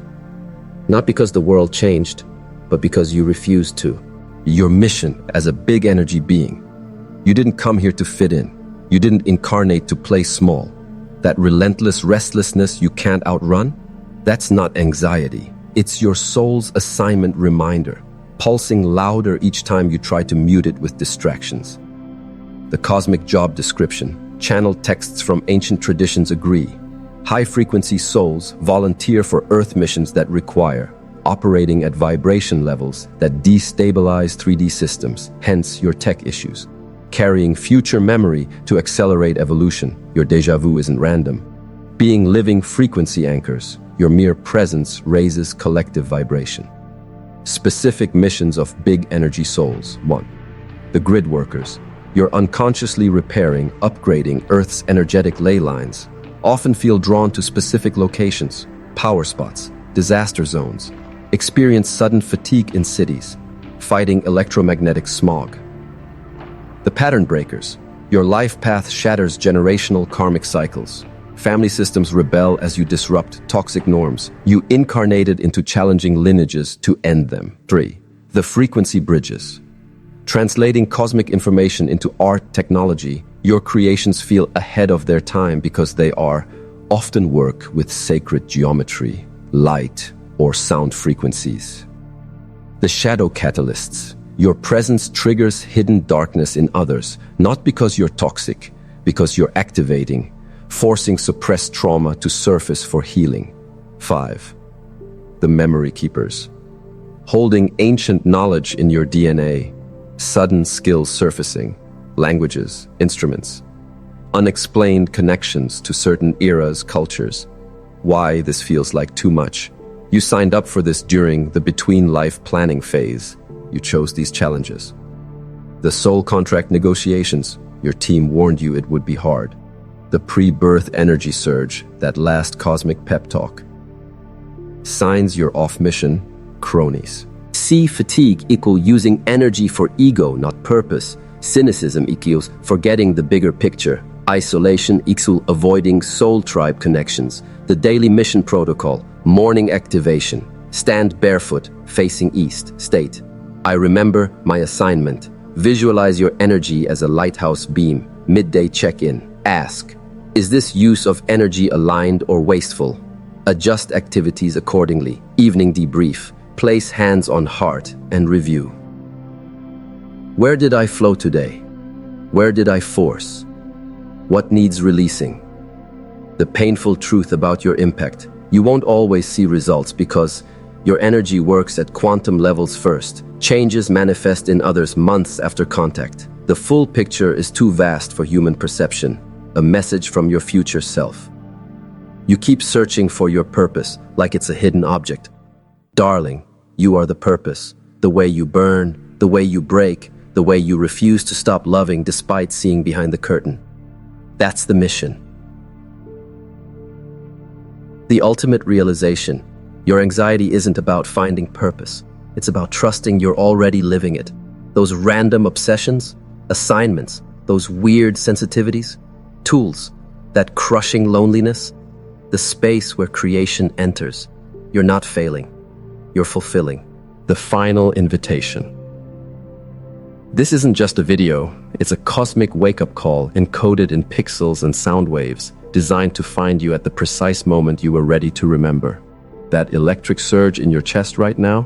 Not because the world changed, but because you refused to. Your mission as a big energy being. You didn't come here to fit in. You didn't incarnate to play small. That relentless restlessness you can't outrun, that's not anxiety. It's your soul's assignment reminder, pulsing louder each time you try to mute it with distractions. The cosmic job description, channeled texts from ancient traditions agree. High-frequency souls volunteer for Earth missions that require operating at vibration levels that destabilize 3D systems, hence your tech issues. Carrying future memory to accelerate evolution, your déjà vu isn't random. Being living frequency anchors, your mere presence raises collective vibration. Specific missions of big energy souls. 1. The grid workers. You're unconsciously repairing, upgrading Earth's energetic ley lines. Often feel drawn to specific locations, power spots, disaster zones. Experience sudden fatigue in cities, fighting electromagnetic smog. The pattern breakers. Your life path shatters generational karmic cycles. Family systems rebel as you disrupt toxic norms. You incarnated into challenging lineages to end them. 3. The frequency bridges. Translating cosmic information into art technology, your creations feel ahead of their time because they often work with sacred geometry, light, or sound frequencies. The shadow catalysts. Your presence triggers hidden darkness in others, not because you're toxic, because you're activating, forcing suppressed trauma to surface for healing. 5. The memory keepers. Holding ancient knowledge in your DNA, sudden skills surfacing, languages, instruments, unexplained connections to certain eras, cultures. Why this feels like too much? You signed up for this during the between-life planning phase. You chose these challenges. The soul contract negotiations. Your team warned you it would be hard. The pre-birth energy surge, that last cosmic pep talk. Signs you're off mission, cronies. See fatigue equal using energy for ego, not purpose. Cynicism equals forgetting the bigger picture. Isolation equals avoiding soul tribe connections. The daily mission protocol, morning activation. Stand barefoot, facing east. State, I remember my assignment. Visualize your energy as a lighthouse beam. Midday check-in. Ask, is this use of energy aligned or wasteful? Adjust activities accordingly. Evening debrief. Place hands on heart and review. Where did I flow today? Where did I force? What needs releasing? The painful truth about your impact: you won't always see results because your energy works at quantum levels first. Changes manifest in others months after contact. The full picture is too vast for human perception, a message from your future self. You keep searching for your purpose like it's a hidden object. Darling, you are the purpose. The way you burn, the way you break, the way you refuse to stop loving despite seeing behind the curtain. That's the mission. The ultimate realization: your anxiety isn't about finding purpose. It's about trusting you're already living it. Those random obsessions, assignments, those weird sensitivities, tools, that crushing loneliness, the space where creation enters. You're not failing. You're fulfilling. The final invitation. This isn't just a video, it's a cosmic wake-up call encoded in pixels and sound waves, designed to find you at the precise moment you were ready to remember. That electric surge in your chest right now?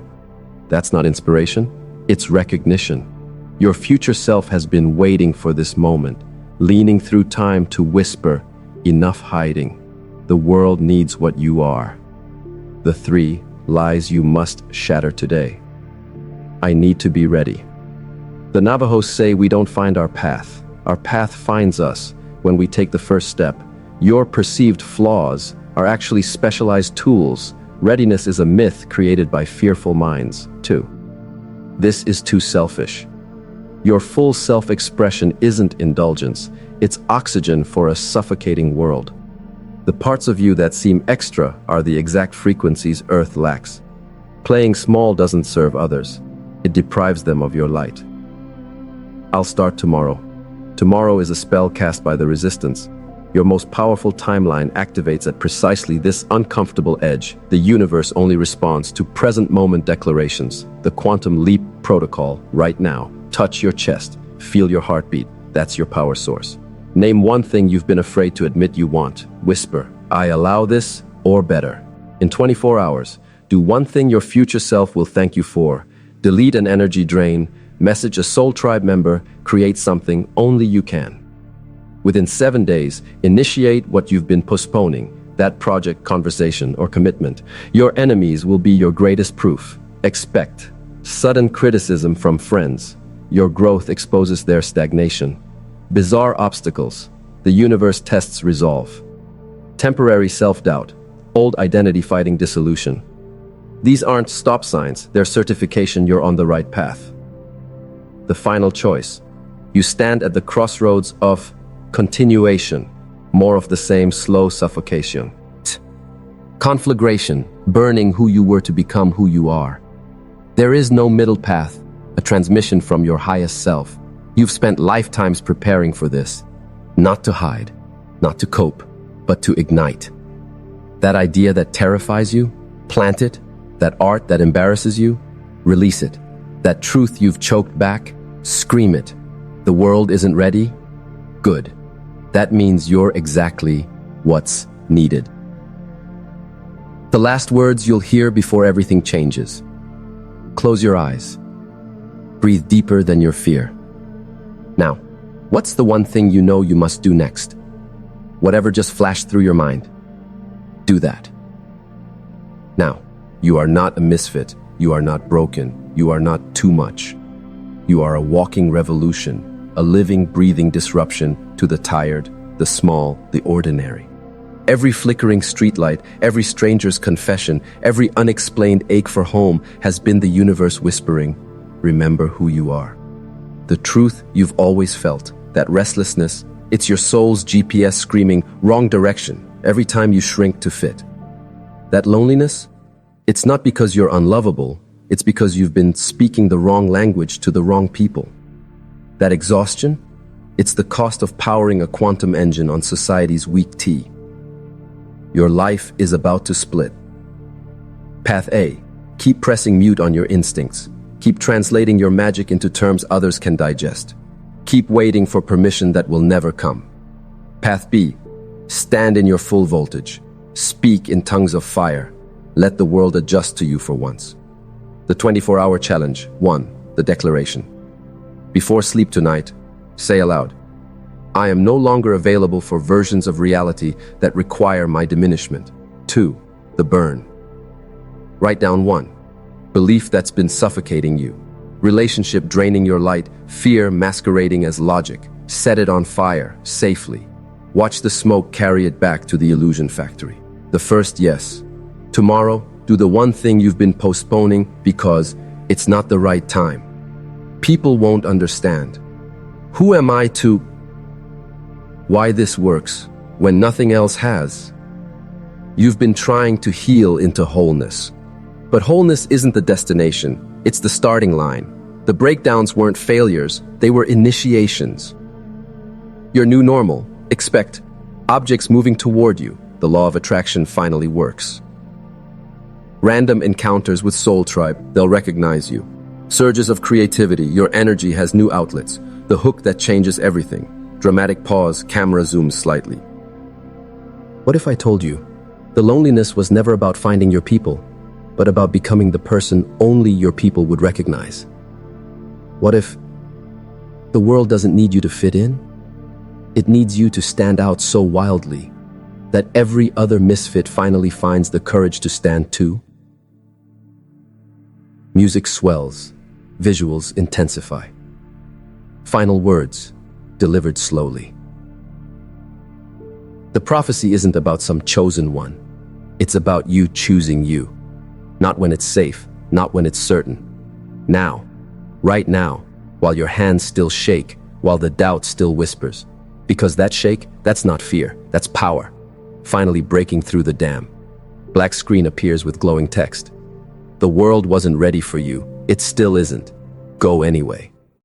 That's not inspiration, it's recognition. Your future self has been waiting for this moment, leaning through time to whisper, "Enough hiding. The world needs what you are." The 3 lies you must shatter today. I need to be ready. The Navajos say we don't find our path. Our path finds us when we take the first step. Your perceived flaws are actually specialized tools. Readiness is a myth created by fearful minds, too. This is too selfish. Your full self-expression isn't indulgence, it's oxygen for a suffocating world. The parts of you that seem extra are the exact frequencies Earth lacks. Playing small doesn't serve others. It deprives them of your light. I'll start tomorrow. Tomorrow is a spell cast by the resistance. Your most powerful timeline activates at precisely this uncomfortable edge. The universe only responds to present moment declarations. The quantum leap protocol, right now. Touch your chest. Feel your heartbeat. That's your power source. Name one thing you've been afraid to admit you want. Whisper, "I allow this," or better. In 24 hours, do one thing your future self will thank you for. Delete an energy drain, message a soul tribe member, create something only you can. Within 7 days, initiate what you've been postponing, that project, conversation, or commitment. Your enemies will be your greatest proof. Expect sudden criticism from friends. Your growth exposes their stagnation. Bizarre obstacles. The universe tests resolve. Temporary self-doubt. Old identity fighting dissolution. These aren't stop signs, they're certification you're on the right path. The final choice. You stand at the crossroads of continuation, more of the same slow suffocation. Conflagration, burning who you were to become who you are. There is no middle path, a transmission from your highest self. You've spent lifetimes preparing for this, not to hide, not to cope, but to ignite. That idea that terrifies you, plant it. That art that embarrasses you, release it. That truth you've choked back, scream it. The world isn't ready? Good. That means you're exactly what's needed. The last words you'll hear before everything changes. Close your eyes. Breathe deeper than your fear. Now, what's the one thing you know you must do next? Whatever just flashed through your mind. Do that. Now, you are not a misfit. You are not broken. You are not too much. You are a walking revolution, a living, breathing disruption to the tired, the small, the ordinary. Every flickering streetlight, every stranger's confession, every unexplained ache for home has been the universe whispering, remember who you are. The truth you've always felt, that restlessness, it's your soul's GPS screaming, wrong direction, every time you shrink to fit. That loneliness, it's not because you're unlovable, it's because you've been speaking the wrong language to the wrong people. That exhaustion, it's the cost of powering a quantum engine on society's weak tea. Your life is about to split. Path A, keep pressing mute on your instincts. Keep translating your magic into terms others can digest. Keep waiting for permission that will never come. Path B, stand in your full voltage. Speak in tongues of fire. Let the world adjust to you for once. The 24-hour challenge. 1. The declaration. Before sleep tonight, say aloud, I am no longer available for versions of reality that require my diminishment. 2. The burn. Write down 1. Belief that's been suffocating you. Relationship draining your light, fear masquerading as logic. Set it on fire, safely. Watch the smoke carry it back to the illusion factory. The first yes. Tomorrow, do the one thing you've been postponing because it's not the right time. People won't understand. Who am I to? Why this works when nothing else has? You've been trying to heal into wholeness. But wholeness isn't the destination, it's the starting line. The breakdowns weren't failures, they were initiations. Your new normal, expect objects moving toward you. The law of attraction finally works. Random encounters with Soul Tribe, they'll recognize you. Surges of creativity, your energy has new outlets. The hook that changes everything. Dramatic pause, camera zooms slightly. What if I told you, the loneliness was never about finding your people, but about becoming the person only your people would recognize? What if the world doesn't need you to fit in? It needs you to stand out so wildly that every other misfit finally finds the courage to stand too? Music swells, visuals intensify. Final words, delivered slowly. The prophecy isn't about some chosen one. It's about you choosing you. Not when it's safe, not when it's certain. Now, right now, while your hands still shake, while the doubt still whispers. Because that shake, that's not fear, that's power. Finally breaking through the dam. Black screen appears with glowing text. The world wasn't ready for you. It still isn't. Go anyway.